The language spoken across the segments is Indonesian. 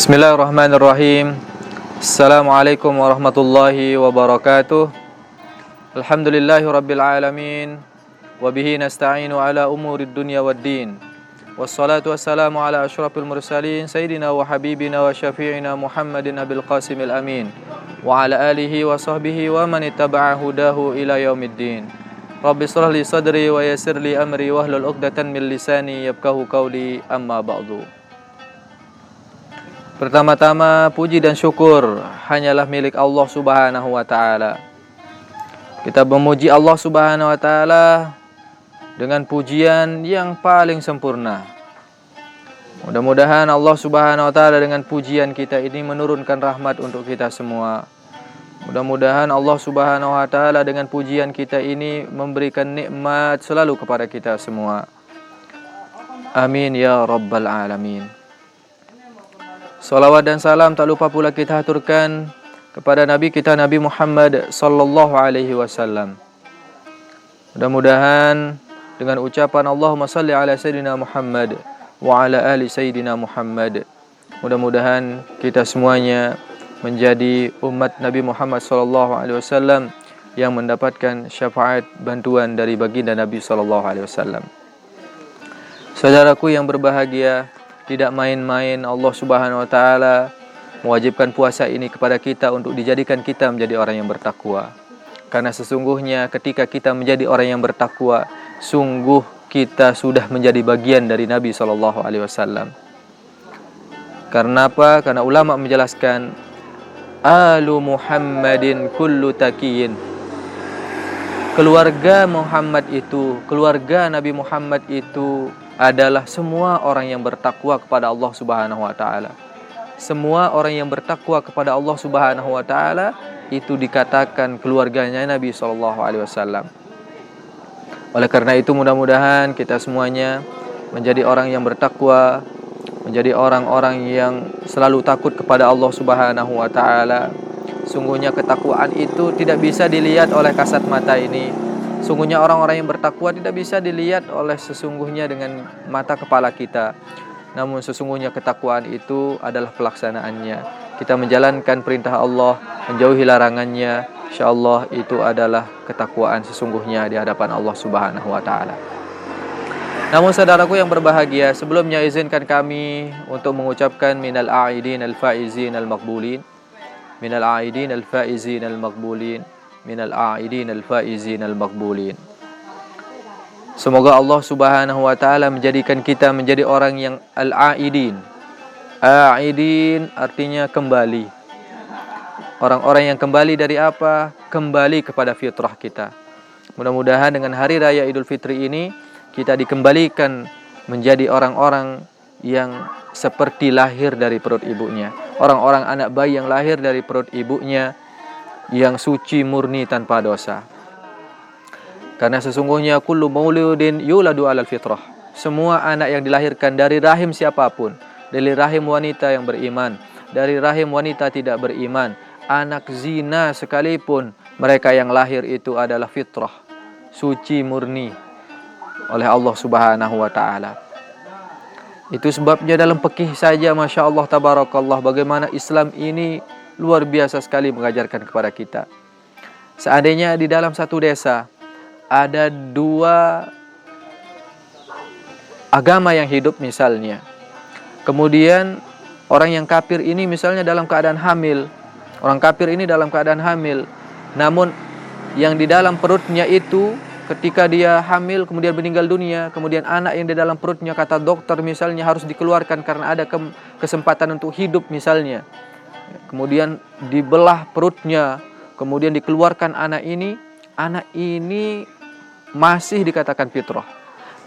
Bismillahirrahmanirrahim. Assalamualaikum warahmatullahi wabarakatuh. Alhamdulillahi rabbil alamin. Wabihi nasta'inu ala umurid dunya waddin. Wassalatu wassalamu ala ashrafil mursalin Sayyidina wa habibina wa syafi'ina Muhammadin abil qasimil amin. Wa ala alihi wa sahbihi wa man ittaba'a hudahu ila yaumiddin. Rabbi shrah li sadri wa yassir li amri wahlul 'uqdatan min lisani yafqahu qawli, amma ba'du. Pertama-tama puji dan syukur hanyalah milik Allah Subhanahu wa taala. Kita memuji Allah Subhanahu wa taala dengan pujian yang paling sempurna. Mudah-mudahan Allah Subhanahu wa taala dengan pujian kita ini menurunkan rahmat untuk kita semua. Mudah-mudahan Allah Subhanahu wa taala dengan pujian kita ini memberikan nikmat selalu kepada kita semua. Amin ya rabbal alamin. Salawat dan salam tak lupa pula kita haturkan kepada Nabi kita Nabi Muhammad sallallahu alaihi wasallam. Mudah-mudahan dengan ucapan Allahumma salli ala Sayyidina Muhammad wa ala ali Sayyidina Muhammad, mudah-mudahan kita semuanya menjadi umat Nabi Muhammad sallallahu alaihi wasallam yang mendapatkan syafaat bantuan dari baginda Nabi sallallahu alaihi wasallam. Saudaraku yang berbahagia, tidak main-main Allah Subhanahu wa taala mewajibkan puasa ini kepada kita untuk dijadikan kita menjadi orang yang bertakwa. Karena sesungguhnya ketika kita menjadi orang yang bertakwa, sungguh kita sudah menjadi bagian dari Nabi sallallahu alaihi wasallam. Karena apa? Karena ulama menjelaskan alu Muhammadin kullu taqiyin. Keluarga Muhammad itu, keluarga Nabi Muhammad itu adalah semua orang yang bertakwa kepada Allah Subhanahu wa taala. Semua orang yang bertakwa kepada Allah Subhanahu wa taala itu dikatakan keluarganya Nabi sallallahu alaihi wasallam. Oleh karena itu mudah-mudahan kita semuanya menjadi orang yang bertakwa, menjadi orang-orang yang selalu takut kepada Allah Subhanahu wa taala. Sungguhnya ketakwaan itu tidak bisa dilihat oleh kasat mata ini. Sungguhnya orang-orang yang bertakwa tidak bisa dilihat oleh sesungguhnya dengan mata kepala kita. Namun sesungguhnya ketakwaan itu adalah pelaksanaannya. Kita menjalankan perintah Allah, menjauhi larangannya. InsyaAllah itu adalah ketakwaan sesungguhnya di hadapan Allah Subhanahu wa ta'ala. Namun saudaraku yang berbahagia, sebelumnya izinkan kami untuk mengucapkan minal a'idin al-faizin al-maqbulin. Minal a'idin al-faizin al-maqbulin. Minal a'idin al-faizin al-maqbulin. Semoga Allah Subhanahu wa taala menjadikan kita menjadi orang yang al-a'idin. A'idin artinya kembali. Orang-orang yang kembali dari apa? Kembali kepada fitrah kita. Mudah-mudahan dengan hari raya Idul Fitri ini kita dikembalikan menjadi orang-orang yang seperti lahir dari perut ibunya. Orang-orang anak bayi yang lahir dari perut ibunya yang suci murni tanpa dosa. Karena sesungguhnya kullu mauludin yuladu alal fitrah. Semua anak yang dilahirkan dari rahim siapapun, dari rahim wanita yang beriman, dari rahim wanita tidak beriman, anak zina sekalipun, mereka yang lahir itu adalah fitrah, suci murni oleh Allah Subhanahu wa taala. Itu sebabnya dalam fikih saja Masya Allah tabarakallah bagaimana Islam ini luar biasa sekali mengajarkan kepada kita. Seandainya di dalam satu desa ada dua agama yang hidup misalnya. Kemudian orang yang kafir ini misalnya dalam keadaan hamil. Orang kafir ini dalam keadaan hamil. Namun yang di dalam perutnya itu ketika dia hamil kemudian meninggal dunia. Kemudian anak yang di dalam perutnya kata dokter misalnya harus dikeluarkan karena ada kesempatan untuk hidup misalnya. Kemudian dibelah perutnya, kemudian dikeluarkan anak ini masih dikatakan fitrah.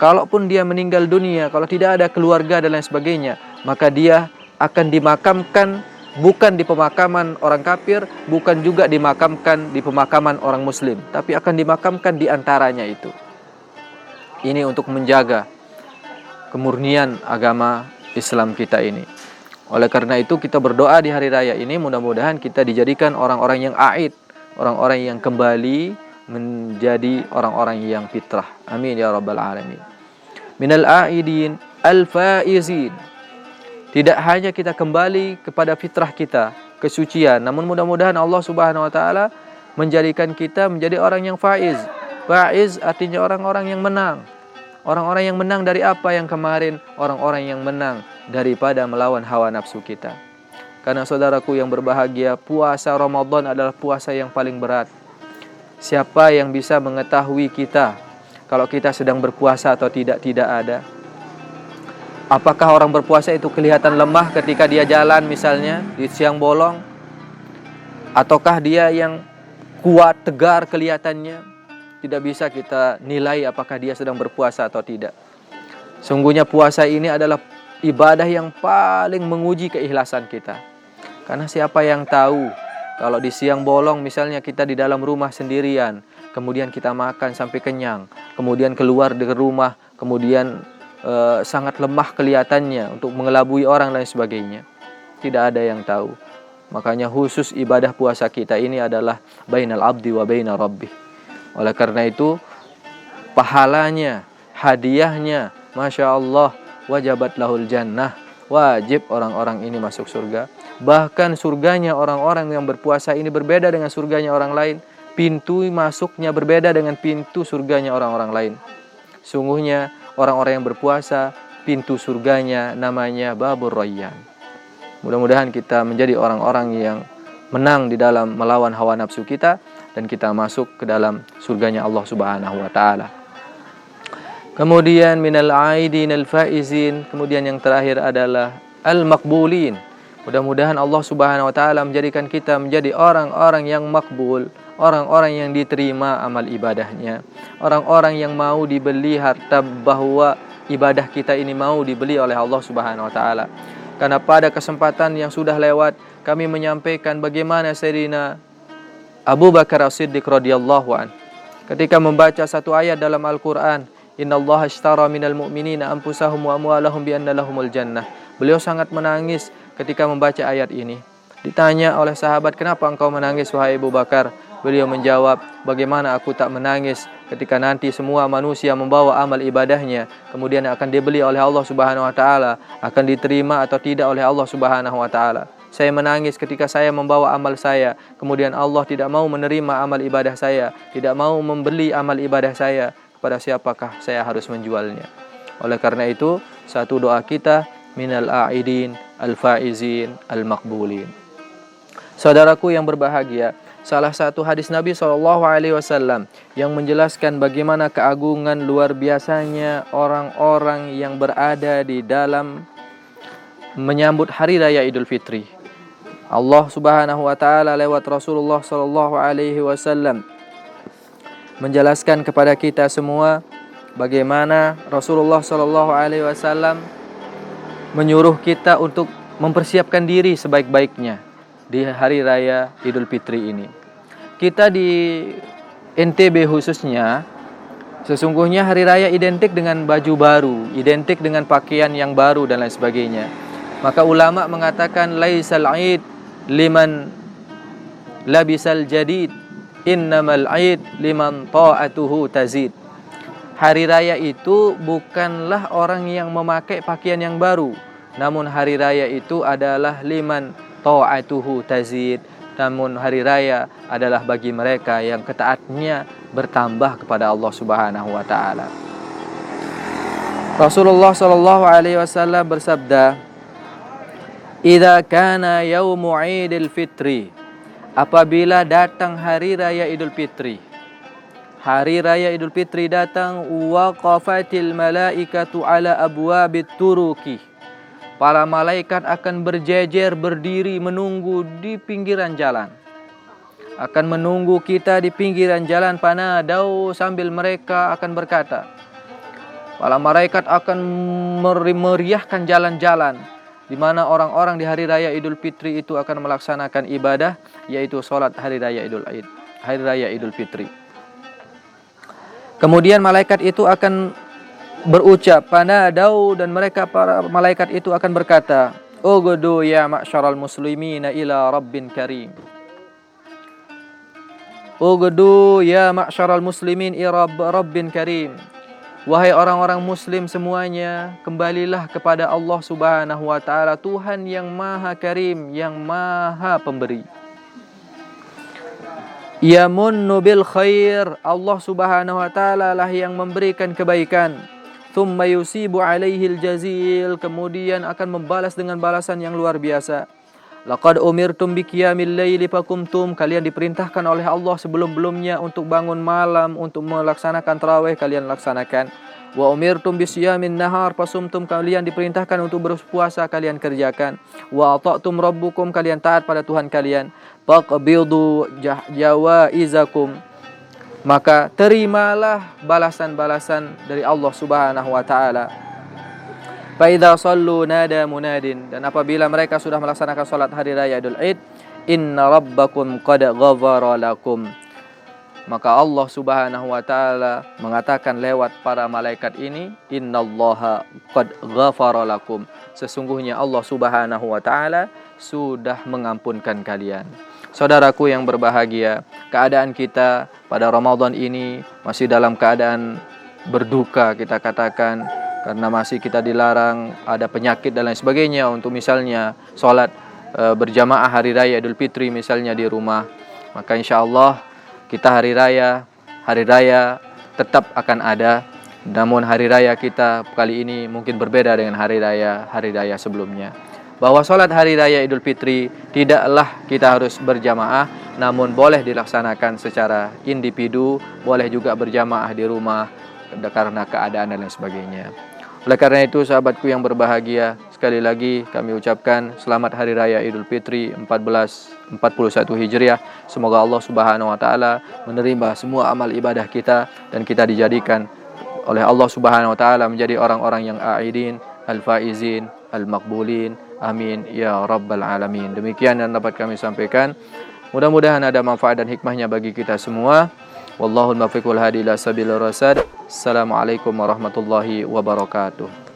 Kalaupun dia meninggal dunia, kalau tidak ada keluarga dan lain sebagainya, maka dia akan dimakamkan bukan di pemakaman orang kafir, bukan juga dimakamkan di pemakaman orang muslim, tapi akan dimakamkan di antaranya itu. Ini untuk menjaga kemurnian agama Islam kita ini. Oleh karena itu kita berdoa di hari raya ini mudah-mudahan kita dijadikan orang-orang yang a'id, orang-orang yang kembali menjadi orang-orang yang fitrah. Amin ya rabbal alamin. Minal a'idin al-faizin. Tidak hanya kita kembali kepada fitrah kita, kesucian, namun mudah-mudahan Allah Subhanahu wa taala menjadikan kita menjadi orang yang faiz. Faiz artinya orang-orang yang menang. Orang-orang yang menang dari apa yang kemarin? Orang-orang yang menang daripada melawan hawa nafsu kita. Karena saudaraku yang berbahagia, puasa Ramadan adalah puasa yang paling berat. Siapa yang bisa mengetahui kita kalau kita sedang berpuasa atau tidak? Tidak ada. Apakah orang berpuasa itu kelihatan lemah ketika dia jalan misalnya di siang bolong? Ataukah dia yang kuat, tegar kelihatannya? Tidak bisa kita nilai apakah dia sedang berpuasa atau tidak. Sungguhnya puasa ini adalah ibadah yang paling menguji keikhlasan kita. Karena siapa yang tahu kalau di siang bolong misalnya kita di dalam rumah sendirian, kemudian kita makan sampai kenyang, kemudian keluar dari rumah, kemudian sangat lemah kelihatannya untuk mengelabui orang dan sebagainya. Tidak ada yang tahu. Makanya khusus ibadah puasa kita ini adalah bainal abdi wa baina rabbih. Oleh karena itu pahalanya, hadiahnya, Masya Allah, wajabat lahul jannah. Wajib orang-orang ini masuk surga. Bahkan surganya orang-orang yang berpuasa ini berbeda dengan surganya orang lain. Pintu masuknya berbeda dengan pintu surganya orang-orang lain. Sungguhnya orang-orang yang berpuasa, pintu surganya namanya Babur Rayyan. Mudah-mudahan kita menjadi orang-orang yang menang di dalam melawan hawa nafsu kita, dan kita masuk ke dalam surganya Allah Subhanahu wa taala. Kemudian minal aidin al-faizin, kemudian yang terakhir adalah al-maqbulin. Mudah-mudahan Allah Subhanahu wa taala menjadikan kita menjadi orang-orang yang makbul, orang-orang yang diterima amal ibadahnya, orang-orang yang mau dibeli harta, bahwa ibadah kita ini mau dibeli oleh Allah Subhanahu wa taala. Karena pada kesempatan yang sudah lewat kami menyampaikan bagaimana Sayyidina Abu Bakar As-Siddiq radhiyallahu an ketika membaca satu ayat dalam Al-Qur'an, innallaha ashtara minal mu'minina anfusahum wa amwalahum bi anna lahumul jannah. Beliau sangat menangis ketika membaca ayat ini. Ditanya oleh sahabat, kenapa engkau menangis wahai Abu Bakar? Beliau menjawab, bagaimana aku tak menangis ketika nanti semua manusia membawa amal ibadahnya, kemudian akan dibeli oleh Allah Subhanahu wa taala, akan diterima atau tidak oleh Allah Subhanahu wa taala. Saya menangis ketika saya membawa amal saya, kemudian Allah tidak mau menerima amal ibadah saya, tidak mau membeli amal ibadah saya. Kepada siapakah saya harus menjualnya? Oleh karena itu, satu doa kita, minal a'idin, al-faizin, al-maqbulin. Saudaraku yang berbahagia, salah satu hadis Nabi SAW yang menjelaskan bagaimana keagungan luar biasanya orang-orang yang berada di dalam menyambut hari raya Idul Fitri. Allah Subhanahu wa taala lewat Rasulullah SAW menjelaskan kepada kita semua bagaimana Rasulullah SAW menyuruh kita untuk mempersiapkan diri sebaik-baiknya di hari raya Idul Fitri ini. Kita di NTB khususnya, sesungguhnya hari raya identik dengan baju baru, identik dengan pakaian yang baru dan lain sebagainya. Maka ulama mengatakan laisal aid liman labisal jadid, innamal aid liman ta'atuhu tazid. Hari raya itu bukanlah orang yang memakai pakaian yang baru, namun hari raya itu adalah liman ta'atuhu tazid. Namun hari raya adalah bagi mereka yang ketaatnya bertambah kepada Allah Subhanahu wa taala. Rasulullah sallallahu alaihi wasallam bersabda, "Idza kana yaumu 'Idul Fitri," apabila datang hari raya Idul Fitri. Hari raya Idul Fitri datang, waqafatil malaikatu ala abwabit turuki. Para malaikat akan berjejer berdiri menunggu di pinggiran jalan. Akan menunggu kita di pinggiran jalan, panadau, sambil mereka akan berkata. Para malaikat akan meriahkan jalan-jalan di mana orang-orang di hari raya Idul Fitri itu akan melaksanakan ibadah, yaitu sholat hari raya Idul Fitri. Kemudian malaikat itu akan berucap, panadau, dan mereka para malaikat itu akan berkata, ughdu ya ma'syaral muslimina ila rabbin karim. Ughdu ya ma'syaral muslimin ila rabbin karim. Wahai orang-orang muslim semuanya, kembalilah kepada Allah Subhanahu wa taala, Tuhan yang Maha Karim, yang Maha Pemberi. Yamunnu bil khair, Allah Subhanahu wa taala lah yang memberikan kebaikan. Tsumma yusibu alaihil jazil, kemudian akan membalas dengan balasan yang luar biasa. Laqad umirtum biqiyamil laili fakumtum, kalian diperintahkan oleh Allah sebelum-belumnya untuk bangun malam, untuk melaksanakan tarawih, kalian laksanakan. Wa umirtum bisiyamin nahar fasumtum, kalian diperintahkan untuk berpuasa, kalian kerjakan. Wa ata'tum rabbukum, kalian taat pada Tuhan kalian. Faqbidu jawaizakum, maka terimalah balasan-balasan dari Allah Subhanahu wa taala. Fa idza sallu nada munadin, dan apabila mereka sudah melaksanakan salat hari raya Idul Id, inna rabbakum qad ghafara lakum, maka Allah Subhanahu wa taala mengatakan lewat para malaikat ini, innallaha qad ghafara lakum, sesungguhnya Allah Subhanahu wa taala sudah mengampunkan kalian. Saudaraku yang berbahagia, keadaan kita pada Ramadan ini masih dalam keadaan berduka, kita katakan, karena masih kita dilarang, ada penyakit dan lain sebagainya, untuk misalnya sholat berjamaah hari raya Idul Fitri misalnya di rumah. Maka insya Allah kita hari raya tetap akan ada, namun hari raya kita kali ini mungkin berbeda dengan hari raya sebelumnya. Bahwa sholat hari raya Idul Fitri tidaklah kita harus berjamaah, namun boleh dilaksanakan secara individu, boleh juga berjamaah di rumah karena keadaan dan lain sebagainya. Oleh karena itu sahabatku yang berbahagia, sekali lagi kami ucapkan selamat hari raya Idul Fitri 1441 Hijriah. Semoga Allah Subhanahu wa taala menerima semua amal ibadah kita dan kita dijadikan oleh Allah Subhanahu wa taala menjadi orang-orang yang a'idin, al-faizin, al-maqbulin. Amin ya rabbal alamin. Demikian yang dapat kami sampaikan. Mudah-mudahan ada manfaat dan hikmahnya bagi kita semua. Wallahul muwaffiq wal hadi ila sabilir rasyad. Assalamualaikum warahmatullahi wabarakatuh.